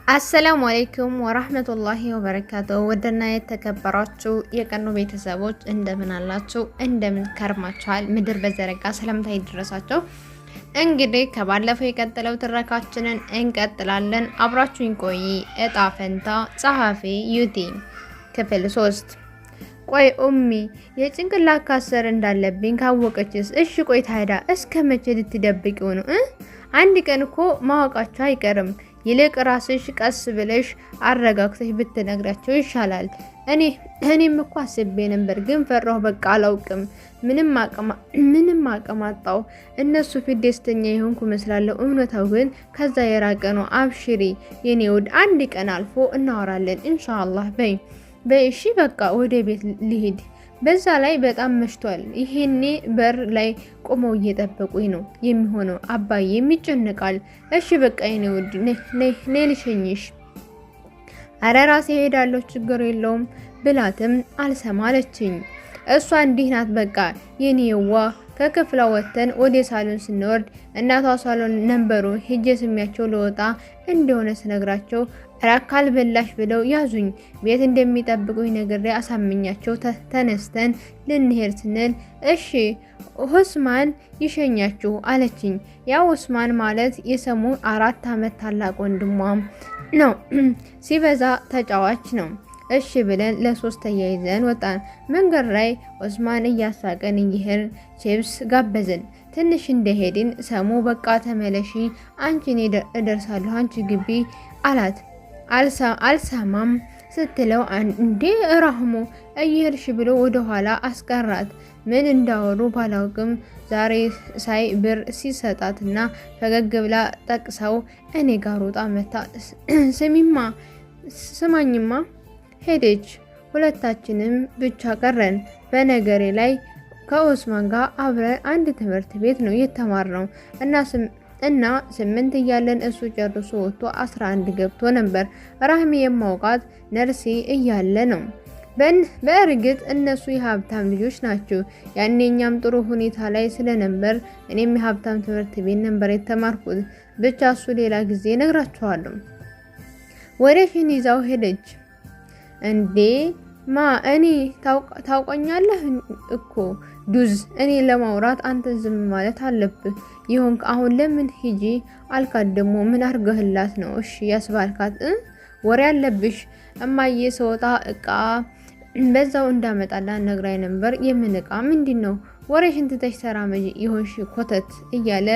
አሰላሙ አለይኩም ወራህመቱላሂ ወበረካቱ። ወደና የተከበራችሁ የቀኑ ቤተሰቦች እንደምን አላችሁ? እንደምን ከርማችኋል? ምድር በዘረጋ ሰላምታ ይድረሳችሁ። እንግዲህ ከባለፈው የቀጠለው ትረካችንን እንቀጥላለን። አብራችሁኝ ቆይ። እጣ ፈንታ ጸሐፊ ዩቲ ክፍል 3። ቆይ ኡሚ የጭንቅላት ካሰር እንዳለብኝ ካወቀችስ? እሺ ቆይ ታዲያ እስከ መቼ ልትደብቂው ነው? አንድ ቀን እኮ ማወቃቸው አይቀርም። ይልቅ ራስሽ ቀስ ብለሽ አረጋግተሽ ብትነግራቸው ይሻላል። እኔም እኮ አስቤ ነበር፣ ግን ፈራሁ። በቃ አላውቅም። ምንም አቅም አጣው። እነሱ ፊት ደስተኛ የሆንኩ መስላለሁ፣ እውነታው ግን ከዛ የራቀ ነው። አብሽሪ የኔ ውድ፣ አንድ ቀን አልፎ እናወራለን ኢንሻአላህ። በይ እሺ በቃ ወደ ቤት ልሂድ። በዛ ላይ በጣም መሽቷል። ይሄኔ በር ላይ ቆመው እየጠበቁኝ ነው የሚሆነው። አባዬም ይጨነቃል። እሺ በቃ የኔ ውድ ነይ ልሸኝሽ። አረ ራሴ ሄዳለሁ ችግር የለውም ብላትም አልሰማለችኝ። እሷ እንዲህ ናት በቃ የኔዋ። ከክፍሏ ወተን ወደ ሳሎን ስንወርድ እናቷ ሳሎን ነበሩ። ሄጄ ስሚያቸው ለወጣ እንደሆነ ስነግራቸው ራካል በላሽ ብለው ያዙኝ። ቤት እንደሚጠብቁኝ ነግሬ አሳምኛቸው ተነስተን ልንሄድ ስንል እሺ ኡስማን ይሸኛችሁ አለችኝ። ያው ኡስማን ማለት የሰሙ 4 ዓመት ታላቅ ወንድሟም ነው። ሲበዛ ተጫዋች ነው። እሺ ብለን ለ3 ተያይዘን ወጣን። መንገድ ላይ ኡስማን እያሳቀን እየሄድን ቺፕስ ጋበዘን። ትንሽ እንደሄድን ሰሙ በቃ ተመለሺ አንቺ እኔ እደርሳለሁ አንቺ ግቢ አላት። አልሰማም ስትለው እንዴ ራህሙ እየሄድሽ ብሎ ወደ ኋላ አስቀራት። ምን እንዳወሩ ባላውቅም ዛሬ ሳይ ብር ሲሰጣትና ፈገግ ብላ ጠቅሰው እኔ ጋር ወጣ መታ ስማኝማ ሄደች። ሁለታችንም ብቻ ቀረን። በነገሬ ላይ ከኡስማን ጋር አብረን አንድ ትምህርት ቤት ነው የተማርነው እና 8 እያለን እሱ ጨርሶ ወጥቶ 11 ገብቶ ነበር። ራህሚ የማውቃት ነርሲ እያለ ነው። በእርግጥ እነሱ የሀብታም ልጆች ናቸው። ያኔኛም ጥሩ ሁኔታ ላይ ስለነበር እኔም የሀብታም ትምህርት ቤት ነበር የተማርኩት። ብቻ እሱ ሌላ ጊዜ ነግራችኋለሁ። ወሬሽን ይዛው ሄደች። እንዴ እኔ ታውቀኛለህ እኮ ዱዝ፣ እኔ ለማውራት አንተ ዝም ማለት አለብህ። ይሁን አሁን ለምን ሂጂ አልካት? ደግሞ ምን አርገህላት ነው እሺ ያስባልካት? ወሬ አለብሽ። እማዬ ሰውጣ እቃ በዛው እንዳመጣላት ነግራይ ነበር። የምን እቃ ምንድነው? ወሬሽን ትተሽ ተራመጂ ይሆንሽ ኮተት እያለ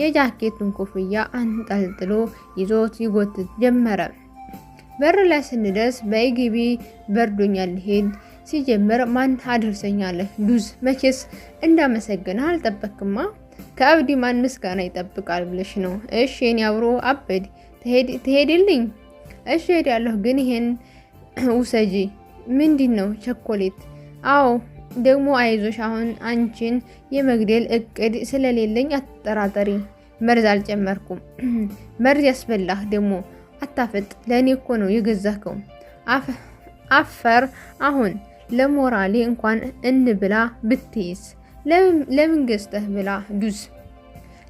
የጃኬቱን ኮፍያ አንጠልጥሎ ይዞት ይጎትት ጀመረ። በር ላይ ስንደርስ በይግቢ በርዶኛል ሄድ ሲጀመር ማን አደርሰኛለህ? ዱዝ መቼስ እንዳመሰግንህ አልጠበቅማ። ከአብዲ ማን ምስጋና ይጠብቃል ብለሽ ነው? እሺ የኔ አብሮ አበድ ትሄድልኝ? እሺ ሄዳለሁ፣ ግን ይሄን ውሰጂ። ምንድነው? ቸኮሌት? አዎ ደግሞ አይዞሽ፣ አሁን አንቺን የመግደል እቅድ ስለሌለኝ አትጠራጠሪ። መርዝ አልጨመርኩም። መርዝ ያስበላህ ደግሞ አታፈጥ። ለኔ እኮ ነው የገዛከው። አፈር አሁን ለሞራሌ እንኳን እንብላ ብትይዝ ለምን ገዝተህ ብላ ዱዝ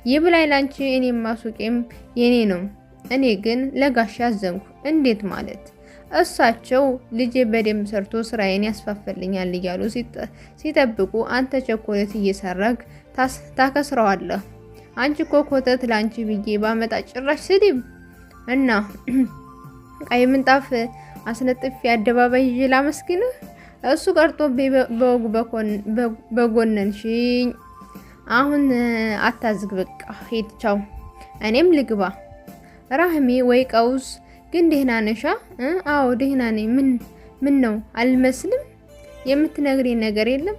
ይብላይ ላንቺ። እኔማ ሱቄም የኔ ነው። እኔ ግን ለጋሽ አዘንኩ። እንዴት ማለት? እሳቸው ልጄ በደንብ ሰርቶ ስራዬን ያስፋፈልኛል እያሉ ሲጠብቁ አንተ ቸኮሌት እየሰረግ ታከስረዋለህ። አንቺ እኮ ኮተት ላንቺ ብዬ ባመጣ ጭራሽ ስድብ እና ቀይ ምንጣፍ አስነጥፊ አደባባይ ይዤ ላመስግንህ። እሱ ቀርጦ በወጉ በጎነንሽኝ። አሁን አታዝግ፣ በቃ ሂድ ቻው። እኔም ልግባ። ራህሚ ወይ ቀውስ ግን ደህና ነሻ? አዎ ደህና ነኝ። ምን ነው አልመስልም? የምትነግሪ ነገር የለም?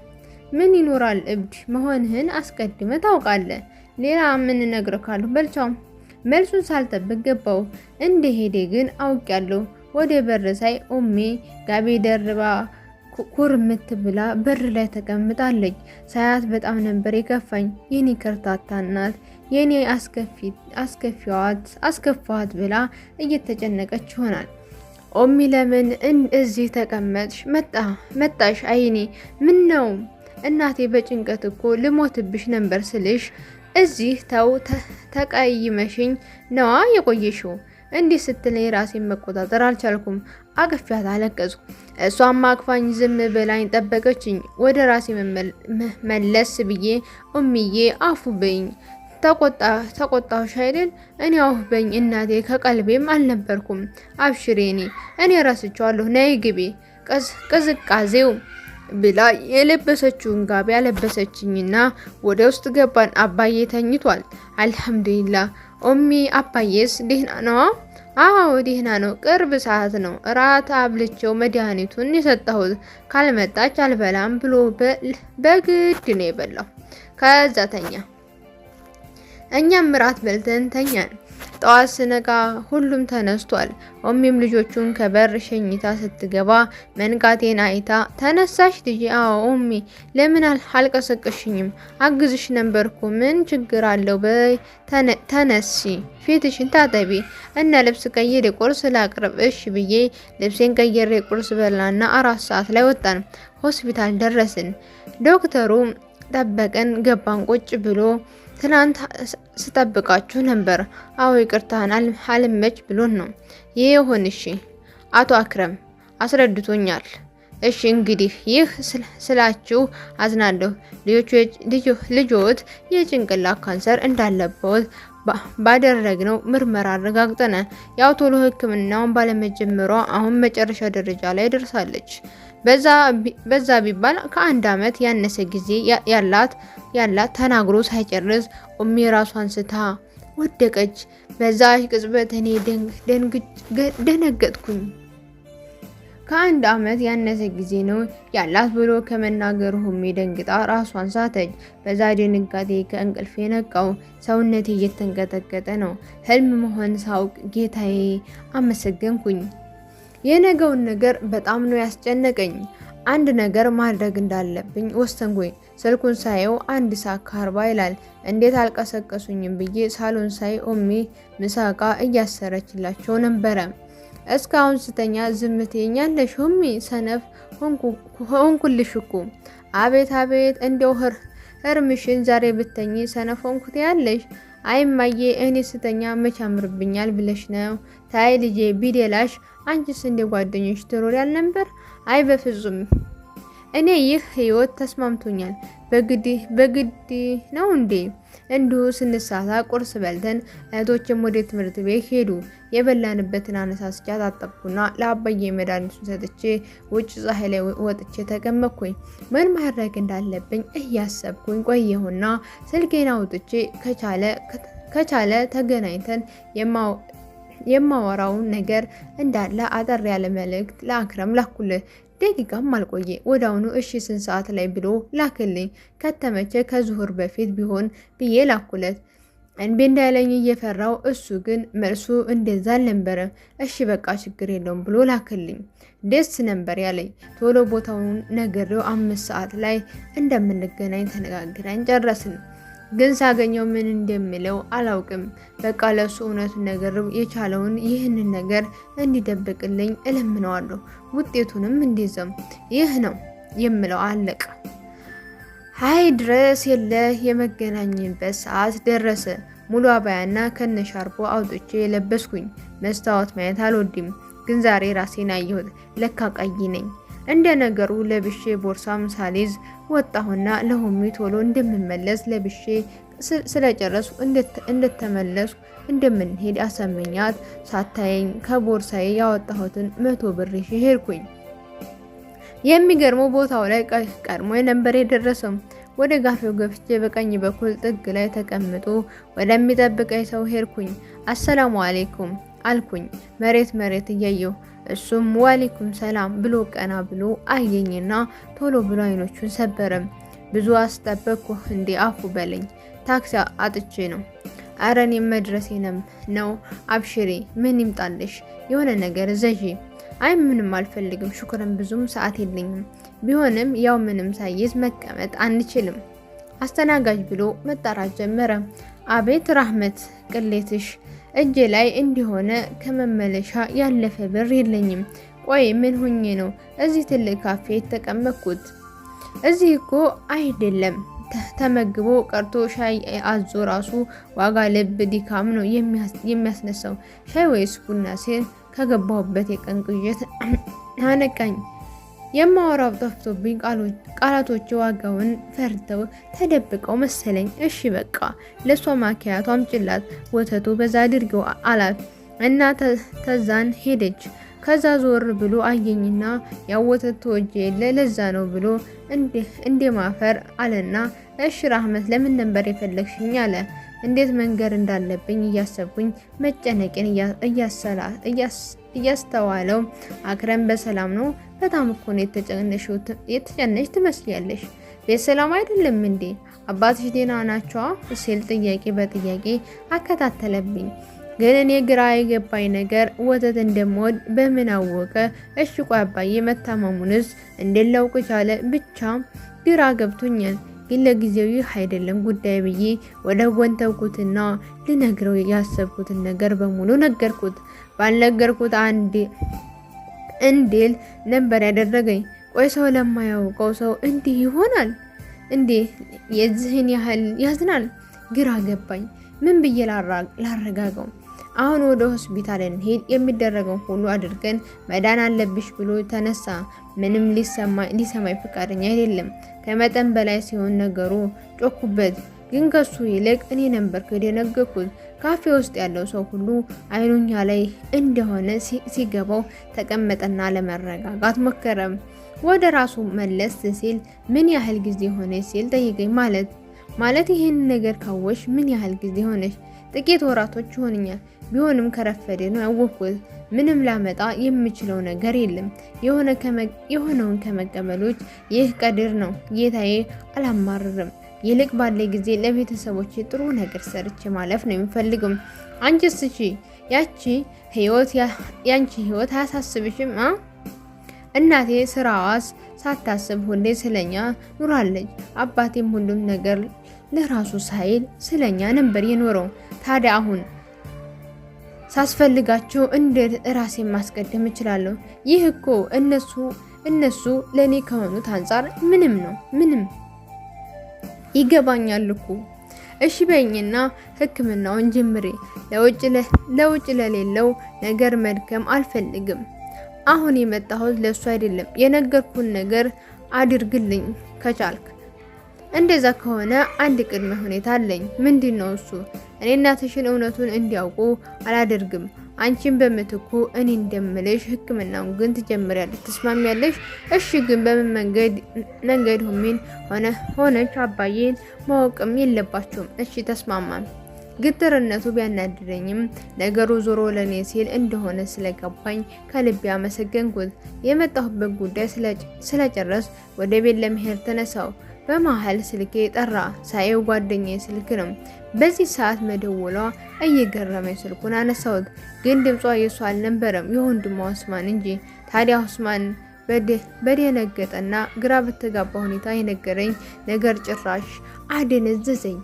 ምን ይኖራል? እብድ መሆንህን አስቀድመ ታውቃለህ። ሌላ ምን እነግርካለሁ? በልቻው መልሱን ሳልጠብቅ ገባው። እንደሄደ ግን አውቄያለሁ። ወደ በር ሳይ ኡሚ ጋቢ ደርባ ኩርምት ብላ በር ላይ ተቀምጣለች። ሳያት በጣም ነበር የከፋኝ። የኔ ከርታታ እናት፣ የኔ አስከፋዋት ብላ እየተጨነቀች ይሆናል። ኡሚ ለምን እዚህ ተቀመጥሽ? መጣሽ? አይኔ ምን ነው እናቴ፣ በጭንቀት እኮ ልሞትብሽ ነበር ስልሽ እዚህ ተው ተቀይመሽኝ ነዋ የቆየሽው። እንዲህ ስትለኝ ራሴን መቆጣጠር አልቻልኩም። አቅፊያት አለቀስኩ። እሷም አቅፋኝ ዝም ብላኝ ጠበቀችኝ። ወደ ራሴ መለስ ብዬ ኡሚዬ አፉ በይኝ፣ ተቆጣሁሽ አይደል? እኔ አውፍ በኝ እናቴ፣ ከቀልቤም አልነበርኩም። አብሽሬ እኔ ረስቼዋለሁ፣ ነይ ግቢ ቅዝቃዜው ብላ የለበሰችውን ጋቢ ያለበሰችኝና ወደ ውስጥ ገባን። አባዬ ተኝቷል። አልሐምዱሊላህ። ኡሚ አባዬስ ደህና ነው? አዎ ደህና ነው። ቅርብ ሰዓት ነው እራት አብልቼው መድኃኒቱን የሰጠሁት። ካልመጣች አልበላም ብሎ በግድ ነው የበላው። ከዛ ተኛ። እኛም እራት በልተን ተኛን። ጠዋት ስነቃ ሁሉም ተነስቷል። ኡሚም ልጆቹን ከበር ሸኝታ ስትገባ መንቃቴን አይታ ተነሳሽ ልጄ? አዎ ኡሚ። ለምን አልቀሰቀሽኝም? አግዝሽ ነበርኩ። ምን ችግር አለው? በይ ተነሲ፣ ፊትሽን ታጠቢ እና ልብስ ቀይሬ ቁርስ ላቅርብ። እሺ ብዬ ልብሴን ቀይሬ ቁርስ በላና 4 ሰዓት ላይ ወጣን። ሆስፒታል ደረስን። ዶክተሩ ጠበቀን። ገባን። ቁጭ ብሎ ትናንት ስጠብቃችሁ ነበር። አዎ ይቅርታን አልመች ብሎን ነው ይህ ሆን። እሺ አቶ አክረም አስረድቶኛል። እሺ እንግዲህ ይህ ስላችሁ አዝናለሁ። ልጆት የጭንቅላት ካንሰር እንዳለበት ባደረግነው ምርመራ አረጋግጠናል። ያው ቶሎ ሕክምናውን ባለመጀመሯ አሁን መጨረሻ ደረጃ ላይ ደርሳለች። በዛ ቢባል ከ1 ዓመት ያነሰ ጊዜ ያላት ተናግሮ ሳይጨርስ ኡሚ ራሷን ስታ ወደቀች። በዛች ቅጽበት እኔ ደነገጥኩኝ። ከ1 ዓመት ያነሰ ጊዜ ነው ያላት ብሎ ከመናገሩ ኡሚ ደንግጣ ራሷን ሳተች። በዛ ድንጋጤ ከእንቅልፌ ነቃው። ሰውነቴ እየተንቀጠቀጠ ነው። ህልም መሆን ሳውቅ ጌታዬ አመሰገንኩኝ። የነገውን ነገር በጣም ነው ያስጨነቀኝ። አንድ ነገር ማድረግ እንዳለብኝ ወሰንኩኝ። ስልኩን ሳየው 1 ሰዓት ከ40 ይላል። እንዴት አልቀሰቀሱኝም ብዬ ሳሎን ሳይ ኡሚ ምሳቃ እያሰረችላቸው ነበረ። እስካሁን ስተኛ ዝም ትይኛለሽ ኡሚ? ሰነፍ ሆንኩልሽ እኮ። አቤት አቤት፣ እንደው ህርምሽን ዛሬ ብተኝ ሰነፍ ሆንኩት ያለሽ። አይ እማዬ፣ እኔ ስተኛ መች ያምርብኛል ብለሽ ነው? ታይ ልጄ ቢደላሽ፣ አንቺስ እንደ ጓደኞች ትኖሪ ያልነበር? አይ በፍጹም፣ እኔ ይህ ህይወት ተስማምቶኛል። በግድ ነው እንዴ? እንዲሁ ስንሳሳ ቁርስ በልተን እህቶችም ወደ ትምህርት ቤት ሄዱ። የበላንበትን አነሳስቻ ታጠብኩና ለአባዬ መድኃኒቱን ሰጥቼ ውጭ ፀሐይ ላይ ወጥቼ ተቀመጥኩኝ። ምን ማድረግ እንዳለብኝ እያሰብኩኝ ቆየሁና ስልኬን አውጥቼ ከቻለ ተገናኝተን የማወራውን ነገር እንዳለ አጠር ያለ መልእክት ለአክረም ላኩለት። ደቂቃም አልቆየ። ወዳውኑ እሺ ስንት ሰዓት ላይ ብሎ ላክልኝ። ከተመቸ ከዙሁር በፊት ቢሆን ብዬ ላኩለት። እንቤ እንዳይለኝ እየፈራው፣ እሱ ግን መልሱ እንደዛ አልነበረም። እሺ በቃ ችግር የለውም ብሎ ላክልኝ። ደስ ነበር ያለኝ። ቶሎ ቦታውን ነግሬው 5 ሰዓት ላይ እንደምንገናኝ ተነጋግረን ጨረስን። ግን ሳገኘው ምን እንደምለው አላውቅም። በቃ ለሱ እውነቱን ነግሬው የቻለውን ይህንን ነገር እንዲደብቅልኝ እለምነዋለሁ። ውጤቱንም እንደዛም ይህ ነው የምለው አለቀ። ሀይ ድረስ የለ የመገናኝበት ሰዓት ደረሰ። ሙሉ አባያና ከነሻርቦ አውጥቼ የለበስኩኝ። መስታወት ማየት አልወድም፣ ግን ዛሬ ራሴን አየሁት። ለካ ቀይ ነኝ። እንደ ነገሩ ለብሼ ቦርሳም ሳልይዝ ወጣሁና ለሆሚ ቶሎ እንደምመለስ ለብሼ ስለጨረስኩ እንደተመለስኩ እንደምንሄድ አሰመኛት። ሳታየኝ ከቦርሳዬ ያወጣሁትን 100 ብር ይዤ ሄድኩኝ። የሚገርመው ቦታው ላይ ቀድሞ ነበር የደረሰው። ወደ ጋፌው ገፍቼ በቀኝ በኩል ጥግ ላይ ተቀምጦ ወደሚጠብቀኝ ሰው ሄድኩኝ። አሰላሙ አሌይኩም አልኩኝ መሬት እያየሁ። እሱም ዋሌኩም ሰላም ብሎ ቀና ብሎ አየኝና ቶሎ ብሎ አይኖቹን ሰበረም። ብዙ አስጠበቅኩ እንዴ? አፉ በለኝ፣ ታክሲ አጥቼ ነው። አረኔ መድረሴ ነው። አብሽሪ፣ ምን ይምጣልሽ? የሆነ ነገር ዘዢ። አይ ምንም አልፈልግም ሹክረን፣ ብዙም ሰዓት የለኝም። ቢሆንም ያው ምንም ሳይዝ መቀመጥ አንችልም። አስተናጋጅ ብሎ መጣራት ጀመረ። አቤት ራህመት፣ ቅሌትሽ እጄ ላይ እንዲሆነ ከመመለሻ ያለፈ ብር የለኝም። ቆይ ምን ሆኜ ነው እዚህ ትልቅ ካፌ የተቀመጥኩት? እዚህ እኮ አይደለም ተመግቦ ቀርቶ ሻይ አዞ ራሱ ዋጋ ልብ ድካም ነው የሚያስነሳው። ሻይ ወይስ ቡና ሲል ከገባሁበት የቀን ቅዠት አነቃኝ። የማወራው ጠፍቶብኝ ቃላቶች ዋጋውን ፈርተው ተደብቀው መሰለኝ። እሺ በቃ ለሷ ማኪያቶ አምጪላት፣ ወተቱ በዛ አድርገው አላት እና ተዛን ሄደች። ከዛ ዞር ብሎ አየኝና ያው ወተት ተወጀ የለ ለዛ ነው ብሎ እንደ ማፈር አለና እሺ ራህመት ለምን ነበር የፈለግሽኝ አለ። እንዴት መንገር እንዳለብኝ እያሰብኩኝ መጨነቅን እያስተዋለው አክረም በሰላም ነው? በጣም እኮ ነው የተጨነሽ ትመስያለሽ። ቤት ሰላም አይደለም እንዴ? አባትሽ ደህና ናቸው ሲል ጥያቄ በጥያቄ አከታተለብኝ። ግን እኔ ግራ የገባኝ ነገር ወተት እንደምወድ በምን አወቀ? እሺ ቆይ አባዬ መታመሙንስ እንደላውቅ ቻለ? ብቻ ግራ ገብቶኛል። ግን ለጊዜው ይህ አይደለም ጉዳይ ብዬ ወደ ጎን ተውኩትና ልነግረው ያሰብኩትን ነገር በሙሉ ነገርኩት። ባልነገርኩት እንዴል ነበር ያደረገኝ። ቆይ ሰው ለማያውቀው ሰው እንዲህ ይሆናል እንዴ? የዚህን ያህል ያዝናል? ግራ ገባኝ። ምን ብዬ ላረጋገው? አሁን ወደ ሆስፒታል እንሄድ፣ የሚደረገው ሁሉ አድርገን መዳን አለብሽ ብሎ ተነሳ። ምንም ሊሰማኝ ፈቃደኛ አይደለም። ከመጠን በላይ ሲሆን ነገሩ ጮኩበት። ግን ከሱ ይልቅ እኔ ነበር የደነገኩት። ካፌ ውስጥ ያለው ሰው ሁሉ አይኑኛ ላይ እንደሆነ ሲገባው ተቀመጠና ለመረጋጋት ሞከረ። ወደ ራሱ መለስ ሲል ምን ያህል ጊዜ ሆነ ሲል ጠይቀኝ። ማለት ይህን ነገር ካወሽ ምን ያህል ጊዜ ሆነሽ? ጥቂት ወራቶች ይሆንኛል። ቢሆንም ከረፈደ ነው ያወቅኩት። ምንም ላመጣ የምችለው ነገር የለም። የሆነውን ከመቀበሎች ይህ ቀድር ነው ጌታዬ፣ አላማርርም። ይልቅ ባለ ጊዜ ለቤተሰቦች ጥሩ ነገር ሰርቼ ማለፍ ነው የሚፈልገው። አንቺስ? እሺ ያንቺ ህይወት አያሳስብሽም? እናቴ ስራዋስ ሳታስብ ሁሌ ስለኛ ኑራለች። አባቴም ሁሉም ነገር ለራሱ ሳይል ስለኛ ነበር የኖረው። ታዲያ አሁን ሳስፈልጋቸው እንዴት ራሴን ማስቀደም እችላለሁ? ይህ እኮ እነሱ ለኔ ከሆኑት አንጻር ምንም ነው። ምንም ይገባኛል እኮ። እሺ በይኝና ሕክምናውን ጀምሬ ለውጭ ለሌለው ነገር መድከም አልፈልግም። አሁን የመጣሁት ለሱ አይደለም። የነገርኩን ነገር አድርግልኝ ከቻልክ። እንደዛ ከሆነ አንድ ቅድመ ሁኔታ አለኝ። ምንድነው እሱ? እኔ እናትሽን እውነቱን እንዲያውቁ አላደርግም። አንቺን በምትኩ እኔ እንደምልሽ ሕክምናውን ግን ትጀምሪያለሽ። ተስማሚያለሽ? እሺ ግን በምን መንገድ ሆነች አባዬን ማወቅም የለባቸውም። እሺ ተስማማን። ግትርነቱ ቢያናድረኝም ነገሩ ዞሮ ለኔ ሲል እንደሆነ ስለገባኝ ከልቤ አመሰገንኩት። የመጣሁበት ጉዳይ ስለጨረስ ወደ ቤት ለመሄድ ተነሳው። በመሃል ስልኬ ጠራ። ሳየው ጓደኛዬ ስልክ ነው። በዚህ ሰዓት መደወሏ እየገረመኝ ስልኩን አነሳሁት። ግን ድምጿ የሷ አልነበረም፣ የወንድሟ ኡስማን እንጂ። ታዲያ ኡስማን በደነገጠና ግራ በተጋባ ሁኔታ የነገረኝ ነገር ጭራሽ አደነዘዘኝ።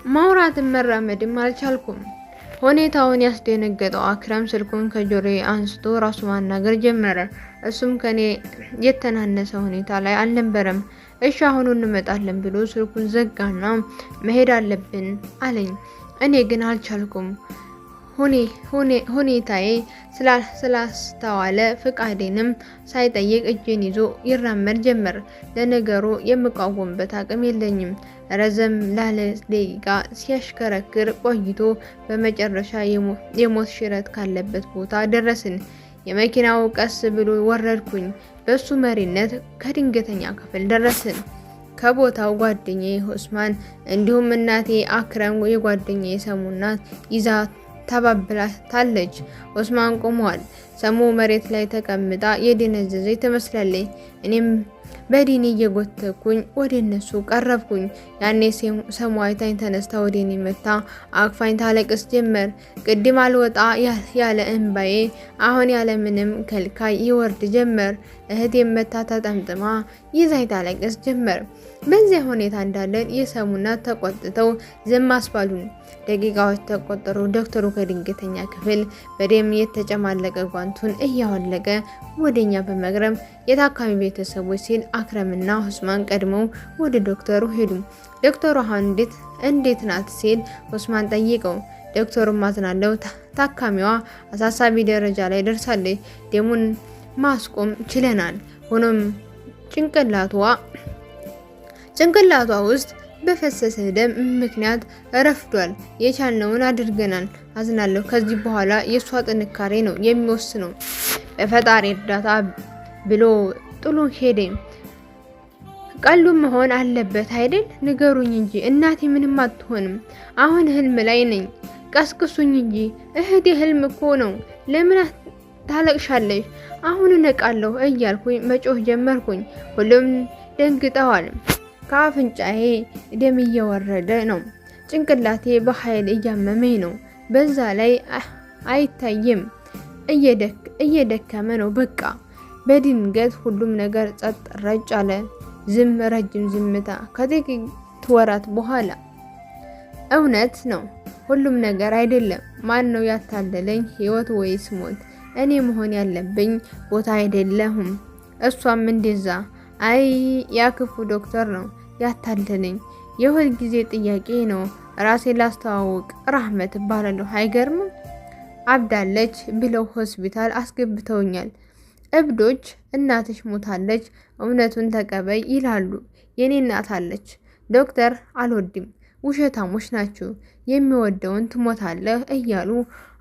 ማውራትም መራመድም አልቻልኩም። ሁኔታውን ያስደነገጠው አክረም ስልኩን ከጆሮዬ አንስቶ ራሱ ማናገር ጀመረ። እሱም ከኔ የተናነሰ ሁኔታ ላይ አልነበረም። እሺ አሁን እንመጣለን ብሎ ስልኩን ዘጋና መሄድ አለብን አለኝ። እኔ ግን አልቻልኩም። ሁኔታዬ ስላስተዋለ ፍቃዴንም ሳይጠይቅ እጄን ይዞ ይራመድ ጀመር። ለነገሩ የምቃወምበት አቅም የለኝም። ረዘም ላለ ደቂቃ ሲያሽከረክር ቆይቶ በመጨረሻ የሞት ሽረት ካለበት ቦታ ደረስን። የመኪናው ቀስ ብሎ ወረድኩኝ። በሱ መሪነት ከድንገተኛ ክፍል ደረስን። ከቦታው ጓደኛዬ ኡስማን እንዲሁም እናቴ አክረም የጓደኛዬ ሰሙናት ይዛ ታባብላታለች። ኡስማን ቆሟል። ሰሙ መሬት ላይ ተቀምጣ የደነዘዘች ትመስላለች። እኔም በዲኒ እየጎተኩኝ ወደ እነሱ ቀረብኩኝ። ያኔ ሰሙ አይታኝ ተነስታ ወደ እኔ መታ አቅፋኝ ታለቅስ ጀመር። ቅድም አልወጣ ያለ እንባዬ አሁን ያለ ምንም ከልካይ ይወርድ ጀመር። እህቴ መታ ተጠምጥማ ይዛኝ ታለቅስ ጀመር። በዚያ ሁኔታ እንዳለን የሰሙናት ተቆጥተው ዝም አስባሉን። ደቂቃዎች ተቆጠሩ። ዶክተሩ ከድንገተኛ ክፍል በደም የተጨማለቀ ጓንቱን እያወለቀ ወደኛ በመግረም የታካሚ ቤተሰቦች ሲል አክረምና ኡስማን ቀድመው ወደ ዶክተሩ ሄዱ። ዶክተሩ አሁን እንዴት ናት ሲል ኡስማን ጠይቀው፣ ዶክተሩ ማዝናለው ታካሚዋ አሳሳቢ ደረጃ ላይ ደርሳለች። ደሙን ማስቆም ችለናል። ሆኖም ጭንቅላቷ ውስጥ በፈሰሰ ደም ምክንያት ረፍዷል። የቻልነውን አድርገናል። አዝናለሁ። ከዚህ በኋላ የሷ ጥንካሬ ነው የሚወስነው። በፈጣሪ እርዳታ ብሎ ጥሎ ሄደ። ቀሉ መሆን አለበት አይደል? ንገሩኝ እንጂ እናቴ ምንም አትሆንም። አሁን ህልም ላይ ነኝ። ቀስቅሱኝ እንጂ እህቴ ህልም እኮ ነው። ለምን ታለቅሻለሽ? አሁን እነቃለሁ እያልኩኝ መጮህ ጀመርኩኝ። ሁሉም ደንግጠዋል። ከአፍንጫዬ ደም እየወረደ ነው። ጭንቅላቴ በኃይል እያመመኝ ነው። በዛ ላይ አይታይም፣ እየደከመ ነው። በቃ በድንገት ሁሉም ነገር ጸጥ ረጭ አለ። ረጅም ዝምታ። ከጥቂት ወራት በኋላ እውነት ነው ሁሉም ነገር አይደለም። ማን ነው ያታለለኝ? ህይወት ወይስ ሞት? እኔ መሆን ያለብኝ ቦታ አይደለሁም። እሷም እንደዛ። አይ ያ ክፉ ዶክተር ነው ያታለለኝ። የሁል ጊዜ ጥያቄ ነው። ራሴን ላስተዋውቅ፣ ራህመት እባላለሁ። አይገርምም? አብዳለች ብለው ሆስፒታል አስገብተውኛል። እብዶች እናትሽ ሞታለች፣ እውነቱን ተቀበይ ይላሉ። የኔ እናት አለች። ዶክተር አልወድም፣ ውሸታሞች ናችሁ፣ የሚወደውን ትሞታለህ እያሉ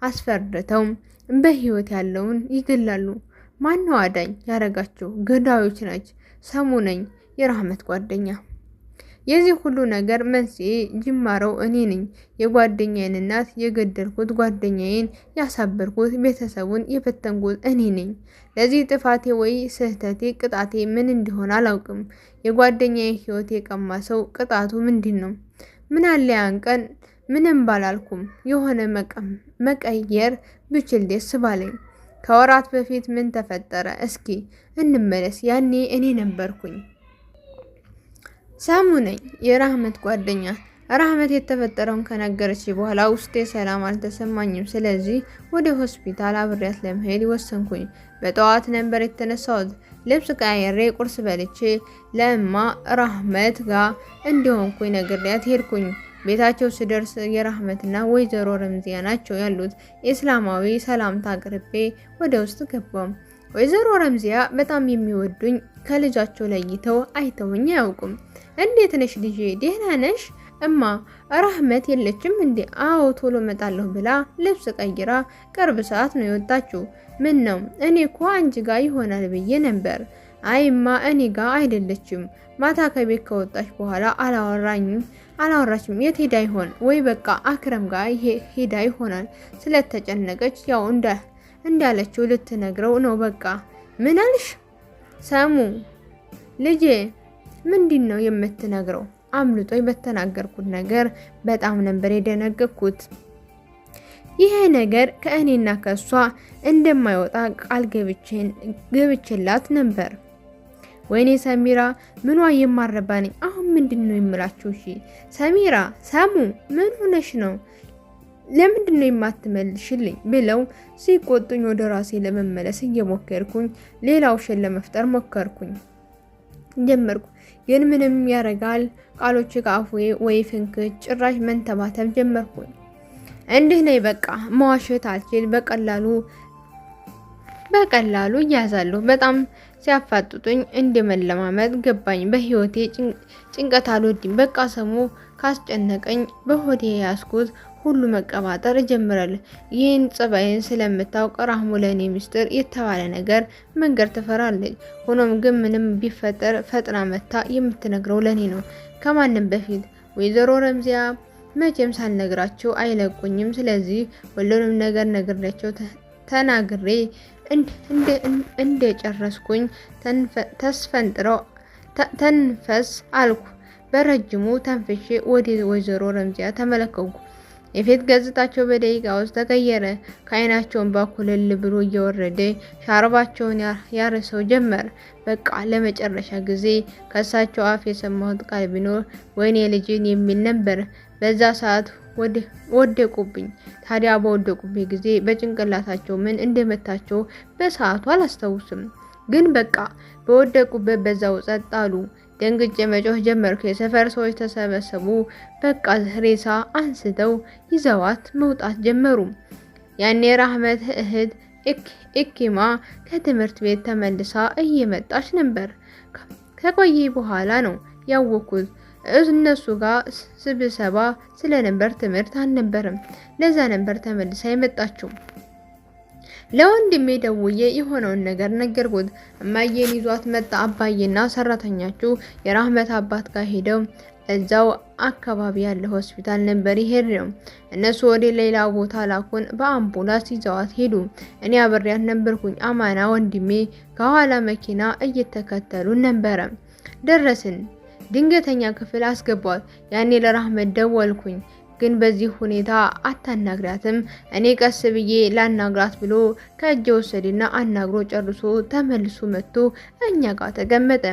አስፈርተው በህይወት ያለውን ይገላሉ። ማነው አዳኝ ያረጋቸው? ገዳዮች ናቸው። ሰሙ ነኝ፣ የራህመት ጓደኛ። የዚህ ሁሉ ነገር መንስኤ ጅማረው እኔ ነኝ። የጓደኛዬን እናት የገደልኩት፣ ጓደኛዬን ያሳበርኩት፣ ቤተሰቡን የበተንኩት እኔ ነኝ። ለዚህ ጥፋቴ ወይ ስህተቴ ቅጣቴ ምን እንደሆነ አላውቅም። የጓደኛዬ ህይወት የቀማ ሰው ቅጣቱ ምንድን ነው? ምን አለ ያን ቀን ምንም ባላልኩም የሆነ መቀየር ብችል ደስ ባለኝ። ከወራት በፊት ምን ተፈጠረ? እስኪ እንመለስ። ያኔ እኔ ነበርኩኝ። ሰሙ ነኝ፣ የራህመት ጓደኛ። ራህመት የተፈጠረውን ከነገረች በኋላ ውስጤ ሰላም አልተሰማኝም። ስለዚህ ወደ ሆስፒታል አብሬያት ለመሄድ ወሰንኩኝ። በጠዋት ነበር የተነሳሁት። ልብስ ቀያየሬ ቁርስ በልቼ ለእማ ራህመት ጋር እንዲሆንኩኝ ነግሬያት ሄድኩኝ። ቤታቸው ስደርስ የራህመትና ወይዘሮ ረምዚያ ናቸው ያሉት። እስላማዊ ሰላምታ አቅርቤ ወደ ውስጥ ገባም። ወይዘሮ ረምዚያ በጣም የሚወዱኝ፣ ከልጃቸው ለይተው አይተውኝ አያውቁም። እንዴት ነሽ ልጄ? ደህና ነሽ? እማ ራህመት የለችም እንዴ? አዎ ቶሎ መጣለሁ ብላ ልብስ ቀይራ ቅርብ ሰዓት ነው የወጣችው። ምን ነው? እኔ እኮ አንቺ ጋር ይሆናል ብዬ ነበር። አይማ እኔ ጋር አይደለችም። ማታ ከቤት ከወጣች በኋላ አላወራችም። የት ሄዳ ይሆን? ወይ በቃ አክረም ጋር ሄዳ ይሆናል። ስለተጨነቀች ያው እንዳለችው ልትነግረው ነው በቃ። ምን አልሽ? ሰሙ ልጄ ምንድን ነው የምትነግረው? አምልጦኝ በተናገርኩት ነገር በጣም ነበር የደነገኩት። ይሄ ነገር ከእኔና ከሷ እንደማይወጣ ቃል ገብቼላት ነበር። ወይኔ ሰሚራ ምኗ የማረባ ነኝ። አሁን ምንድን ነው የምላችሁ? እሺ ሰሚራ፣ ሰሙ ምን ሆነሽ ነው? ለምንድን ነው የማትመልሽልኝ? ብለው ሲቆጡኝ ወደ ራሴ ለመመለስ እየሞከርኩኝ ሌላ ውሸት ለመፍጠር ጀመርኩ። ግን ምንም ያረጋል ቃሎች ከአፉዬ ወይ ፍንክች ጭራሽ መንተባተብ ጀመርኩኝ። እንዲህ ነኝ በቃ መዋሸት አልችል። በቀላሉ እያዛለሁ። በጣም ሲያፋጥጡኝ እንደመለማመጥ ገባኝ። በህይወቴ ጭንቀት አልወድም። በቃ ሰሙ ካስጨነቀኝ በሆዴ ያስኩት ሁሉ መቀባጠር እጀምራለሁ። ይህን ጸባይን ስለምታውቅ ራህሙ ለኔ ሚስጥር የተባለ ነገር መንገር ትፈራለች። ሆኖም ግን ምንም ቢፈጠር ፈጥና መታ የምትነግረው ለኔ ነው ከማንም በፊት። ወይዘሮ ረምዚያ መቼም ሳልነግራቸው አይለቁኝም። ስለዚህ ሁሉንም ነገር ነግሬያቸው ተናግሬ እንደጨረስኩኝ ተንፈስ አልኩ። በረጅሙ ተንፍሼ ወደ ወይዘሮ ረምዚያ ተመለከትኩ። የፊት ገጽታቸው በደቂቃ ውስጥ ተቀየረ። ከዓይናቸውን ባኩልል ብሎ እየወረደ ሻርባቸውን ያርሰው ጀመር። በቃ ለመጨረሻ ጊዜ ከእሳቸው አፍ የሰማሁት ቃል ቢኖር ወይኔ ልጅን የሚል ነበር። በዛ ሰዓት ወደቁብኝ። ታዲያ በወደቁብኝ ጊዜ በጭንቅላታቸው ምን እንደመታቸው በሰዓቱ አላስታውስም። ግን በቃ በወደቁበት በዛው ጸጥ አሉ። ደንግጬ መጮህ ጀመርኩ። የሰፈር ሰዎች ተሰበሰቡ። በቃ ሬሳ አንስተው ይዘዋት መውጣት ጀመሩ። ያኔ ራህመት እህት ኢኪማ ከትምህርት ቤት ተመልሳ እየመጣች ነበር። ከቆየ በኋላ ነው ያወኩት እነሱ ጋር ስብሰባ ስለነበር ትምህርት አልነበረም። ለዛ ነበር ተመልሳ የመጣችው። ለወንድሜ ደውዬ የሆነውን ነገር ነገርኩት። እማዬን ይዟት መጣ። አባዬና ሰራተኛችሁ የራህመት አባት ጋር ሄደው እዛው አካባቢ ያለ ሆስፒታል ነበር የሄድነው። እነሱ ወደ ሌላ ቦታ ላኩን። በአምቡላንስ ይዘዋት ሄዱ። እኔ አብሬያት ነበርኩኝ። አማና ወንድሜ ከኋላ መኪና እየተከተሉን ነበረ። ደረስን። ድንገተኛ ክፍል አስገቧት። ያኔ ለራህመት ደወልኩኝ። ግን በዚህ ሁኔታ አታናግራትም፣ እኔ ቀስ ብዬ ላናግራት ብሎ ከእጄ ወሰድና አናግሮ ጨርሶ ተመልሶ መጥቶ እኛ ጋር ተቀመጠ።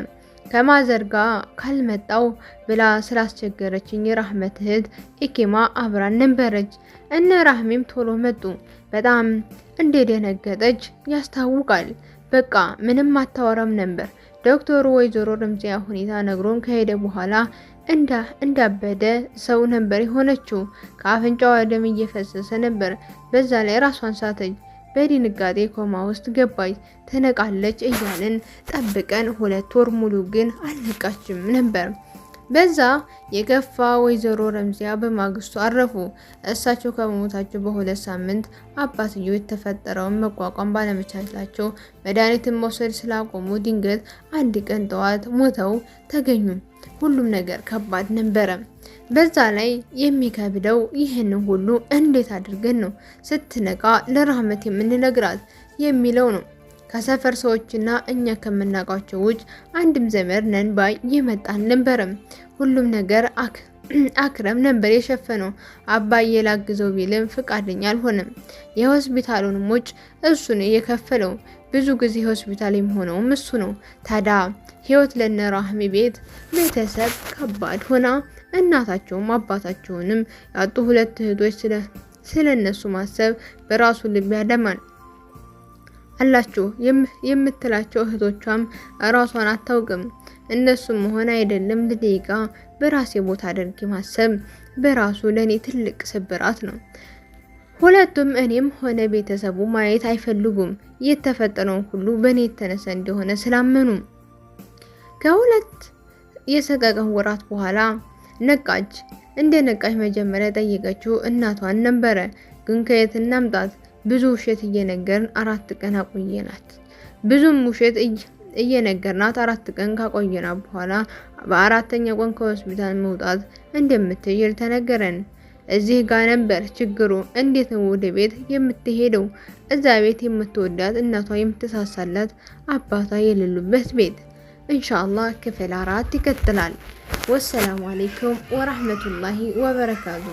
ከማዘር ጋር ካልመጣው ብላ ስላስቸገረችኝ የራህመት እህት ኢኪማ አብራን ነበረች። እነ ራህሜም ቶሎ መጡ። በጣም እንደደነገጠች ያስታውቃል። በቃ ምንም አታወራም ነበር። ዶክተሩ ወይዘሮ ረምዚያ ሁኔታ ነግሮን ከሄደ በኋላ እንዳበደ ሰው ነበር የሆነችው። ከአፍንጫዋ ደም እየፈሰሰ ነበር። በዛ ላይ ራሷን ሳተች። በድንጋጤ ኮማ ውስጥ ገባች። ትነቃለች እያልን ጠብቀን 2 ወር ሙሉ ግን አልነቃችም ነበር። በዛ የገፋ ወይዘሮ ረምዚያ በማግስቱ አረፉ። እሳቸው ከመሞታቸው በ2 ሳምንት አባትየው የተፈጠረውን መቋቋም ባለመቻላቸው መድኃኒትን መውሰድ ስላቆሙ ድንገት አንድ ቀን ጠዋት ሞተው ተገኙ። ሁሉም ነገር ከባድ ነበረ። በዛ ላይ የሚከብደው ይህንን ሁሉ እንዴት አድርገን ነው ስትነቃ ለራህመት የምንነግራት የሚለው ነው። ከሰፈር ሰዎችና እኛ ከምናውቃቸው ውጭ አንድም ዘመድ ነን ባይ የመጣን ነበረም። ሁሉም ነገር አክረም ነበር የሸፈነው። አባዬ ላግዘው ቢልም ፍቃደኛ አልሆነም። የሆስፒታሉን ወጪ እሱ ነው የከፈለው። ብዙ ጊዜ ሆስፒታል የሚሆነውም እሱ ነው። ታዲያ ህይወት ለነ ራህሚ ቤተሰብ ከባድ ሆና እናታቸውም አባታቸውንም ያጡ 2 እህቶች ስለነሱ ማሰብ በራሱ ልብ ያደማል። አላችሁ የምትላቸው እህቶቿም ራሷን አታውቅም። እነሱም መሆን አይደለም ለደቂቃ በራሴ ቦታ አድርጌ ማሰብ በራሱ ለኔ ትልቅ ስብራት ነው። ሁለቱም እኔም ሆነ ቤተሰቡ ማየት አይፈልጉም። የተፈጠረውን ሁሉ በኔ የተነሳ እንደሆነ ስላመኑ ከ2 የሰቀቀን ወራት በኋላ ነቃች። እንደ ነቃች መጀመሪያ ጠየቀችው እናቷን ነበረ። ግን ከየት እናምጣት? ብዙ ውሸት እየነገርን 4 ቀን አቆየናት። ብዙም ውሸት እየነገርናት 4 ቀን ካቆየናት በኋላ በ4ኛው ቀን ከሆስፒታል መውጣት እንደምትችል ተነገረን። እዚህ ጋር ነበር ችግሩ። እንዴት ነው ወደ ቤት የምትሄደው? እዛ ቤት የምትወዳት እናቷ የምትሳሳላት አባቷ የሌሉበት ቤት። ኢንሻአላህ ክፍል 4 ይቀጥላል። ወሰላሙ አለይኩም ወራህመቱላሂ ወበረካቱ።